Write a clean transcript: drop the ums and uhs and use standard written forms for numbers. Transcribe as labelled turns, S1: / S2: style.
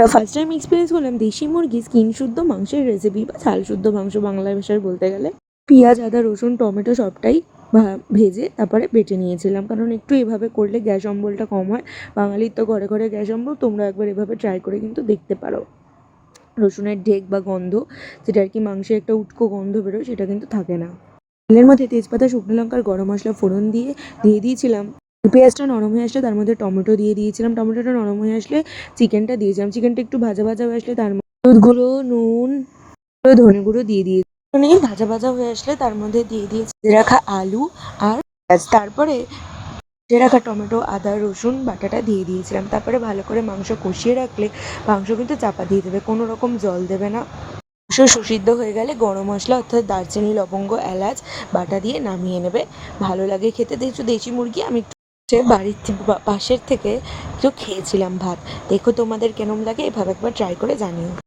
S1: আমরা first time experience করলাম দেশি মুরগি স্কিন শুদ্ধ মাংসের রেসিপি বা ছাল শুদ্ধ মাংস বাংলা ভাষায় বলতে গেলে। পেঁয়াজ, আদা, রসুন, টমেটো সবটাই ভেজে তারপরে বেটে নিয়েছিলাম, কারণ একটু এভাবে করলে গ্যাস অম্বলটা কম হয়। বাঙালির তো ঘরে ঘরে গ্যাস অম্বল, তোমরা একবার এভাবে ট্রাই করে কিন্তু দেখতে পারো। রসুনের ঢেক বা গন্ধ, যেটা আর কি মাংসে একটা উটকো গন্ধ বেরোয়, সেটা কিন্তু থাকে না। তেলের মধ্যে তেজপাতা, শুকনো লঙ্কা আর গরম মশলা ফোড়ন দিয়ে দিয়েছিলাম। পেঁয়াজটা নরম হয়ে আসলে তার মধ্যে টমেটো দিয়ে দিয়েছিলাম। টমেটোটা নরম হয়ে আসলে চিকেনটা দিয়েছিলাম। চিকেনটা একটু ভাজা ভাজা হয়ে আসলে তার মধ্যে হলুদ গুঁড়ো, নুন, ধনে গুঁড়ো দিয়ে দিয়েছি। ভাজা ভাজা হয়ে আসলে তার মধ্যে দিয়ে দিয়েছি ভেজে রাখা আলু আর পেঁয়াজ। তারপরে ভেজে রাখা টমেটো, আদা, রসুন বাটাটা দিয়ে দিয়েছিলাম। তারপরে ভালো করে মাংস কষিয়ে রাখলে মাংস কিন্তু চাপা দিয়ে দেবে, কোনো রকম জল দেবে না। মাংস সুসিদ্ধ হয়ে গেলে গরম মশলা অর্থাৎ দারচিনি, লবঙ্গ, এলাচ বাটা দিয়ে নামিয়ে নেবে। ভালো লাগে খেতে। দেখছো দেশি মুরগি আমি একটু বাড়ির পাশের থেকে একটু খেয়েছিলাম ভাত। দেখো তোমাদের কেমন লাগে, এভাবে একবার ট্রাই করে জানিও।